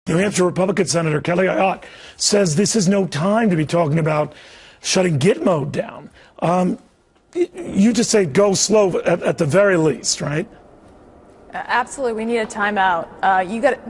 New Hampshire Republican Senator Kelly Ayotte says this is no time to be talking about shutting Gitmo down. You just say go slow at the very least, right? Absolutely, we need a timeout.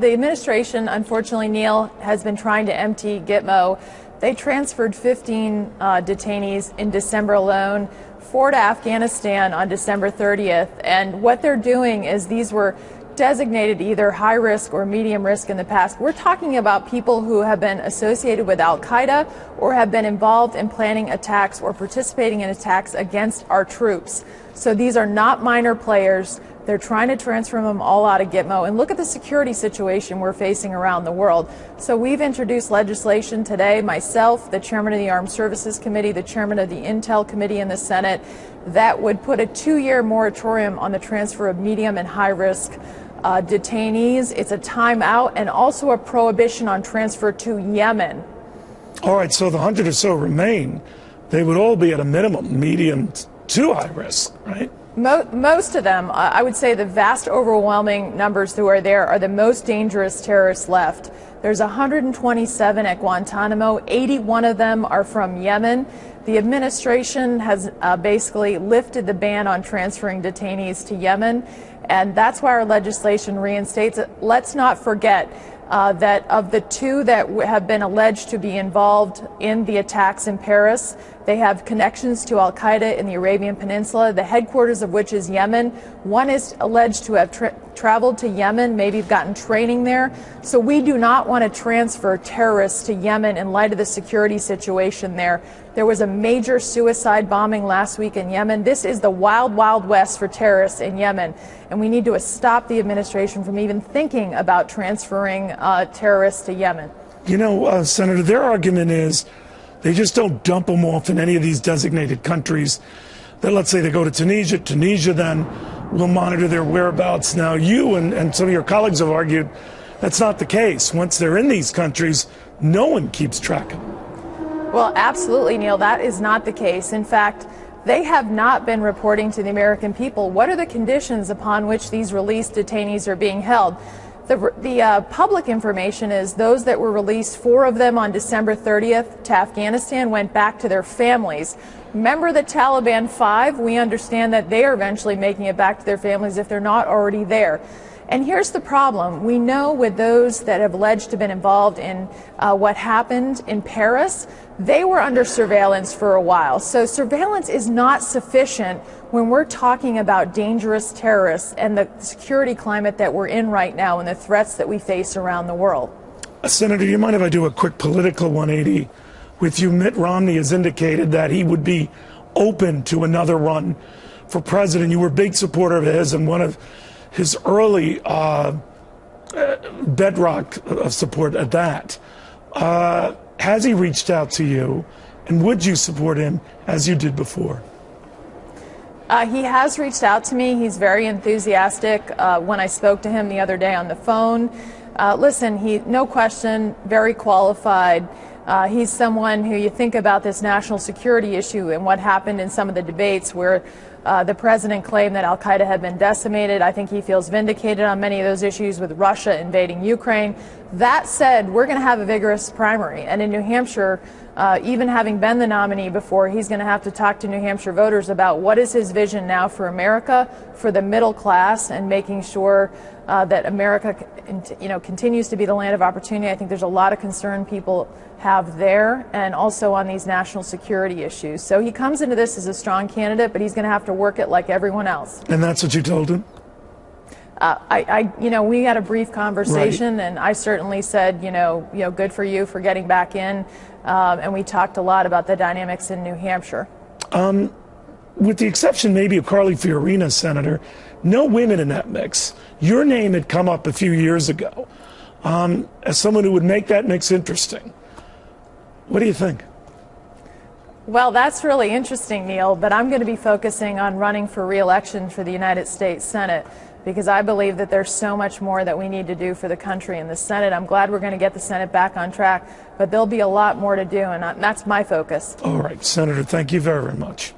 The administration, unfortunately, Neil, has been trying to empty Gitmo. They transferred 15 detainees in December alone, 4 to Afghanistan on December 30th. And what they're doing is these were designated either high risk or medium risk in the past. We're talking about people who have been associated with Al-Qaeda or have been involved in planning attacks or participating in attacks against our troops. So these are not minor players. They're trying to transfer them all out of Gitmo. And look at the security situation we're facing around the world. So we've introduced legislation today, myself, the chairman of the Armed Services Committee, the chairman of the Intel Committee in the Senate, that would put a 2-year moratorium on the transfer of medium and high risk detainees. It's a timeout and also a prohibition on transfer to Yemen. All right, so the 100 or so remain. They would all be at a minimum medium to high risk, right? Most of them, I would say the vast overwhelming numbers who are there are the most dangerous terrorists left. There's 127 at Guantanamo, 81 of them are from Yemen. The administration has basically lifted the ban on transferring detainees to Yemen, and that's why our legislation reinstates it. Let's not forget that of the 2 that have been alleged to be involved in the attacks in Paris, they have connections to Al-Qaeda in the Arabian Peninsula, the headquarters of which is Yemen. One is alleged to have traveled to Yemen, maybe gotten training there. So we do not want to transfer terrorists to Yemen in light of the security situation there. There was a major suicide bombing last week in Yemen. This is the wild, wild west for terrorists in Yemen. And we need to stop the administration from even thinking about transferring terrorists to Yemen. You know, Senator, their argument is they just don't dump them off in any of these designated countries. That, let's say they go to Tunisia. Tunisia then will monitor their whereabouts. Now, you and some of your colleagues have argued that's not the case. Once they're in these countries, no one keeps track of them. Well, absolutely, Neil. That is not the case. In fact, they have not been reporting to the American people what are the conditions upon which these released detainees are being held. The public information is those that were released, 4 of them on December 30th to Afghanistan, went back to their families. Remember the Taliban 5? We understand that they are eventually making it back to their families if they're not already there. And here's the problem. We know with those that have alleged to have been involved in what happened in Paris, they were under surveillance for a while. So surveillance is not sufficient when we're talking about dangerous terrorists and the security climate that we're in right now and the threats that we face around the world. Senator, do you mind if I do a quick political 180 with you? Mitt Romney has indicated that he would be open to another run for president. You were a big supporter of his and one of his early bedrock of support at that. Has he reached out to you, and would you support him as you did before? He has reached out to me. He's very enthusiastic. When I spoke to him the other day on the phone, listen, he, no question, very qualified. He's someone who you think about this national security issue and what happened in some of the debates where the president claimed that Al-Qaeda had been decimated. I think he feels vindicated on many of those issues with Russia invading Ukraine. That said, we're going to have a vigorous primary. And in New Hampshire, even having been the nominee before, he's going to have to talk to New Hampshire voters about what is his vision now for America, for the middle class, and making sure that America continues to be the land of opportunity. I think there's a lot of concern people have there, and also on these national security issues. So he comes into this as a strong candidate, but he's going to have to work it like everyone else. And that's what you told him? We had a brief conversation, right. And I certainly said, good for you for getting back in. And we talked a lot about the dynamics in New Hampshire. With the exception maybe of Carly Fiorina, Senator, no women in that mix. Your name had come up a few years ago as someone who would make that mix interesting. What do you think? Well, that's really interesting, Neil, but I'm going to be focusing on running for re-election for the United States Senate because I believe that there's so much more that we need to do for the country in the Senate. I'm glad we're going to get the Senate back on track, but there'll be a lot more to do, and that's my focus. All right, Senator, thank you very, very much.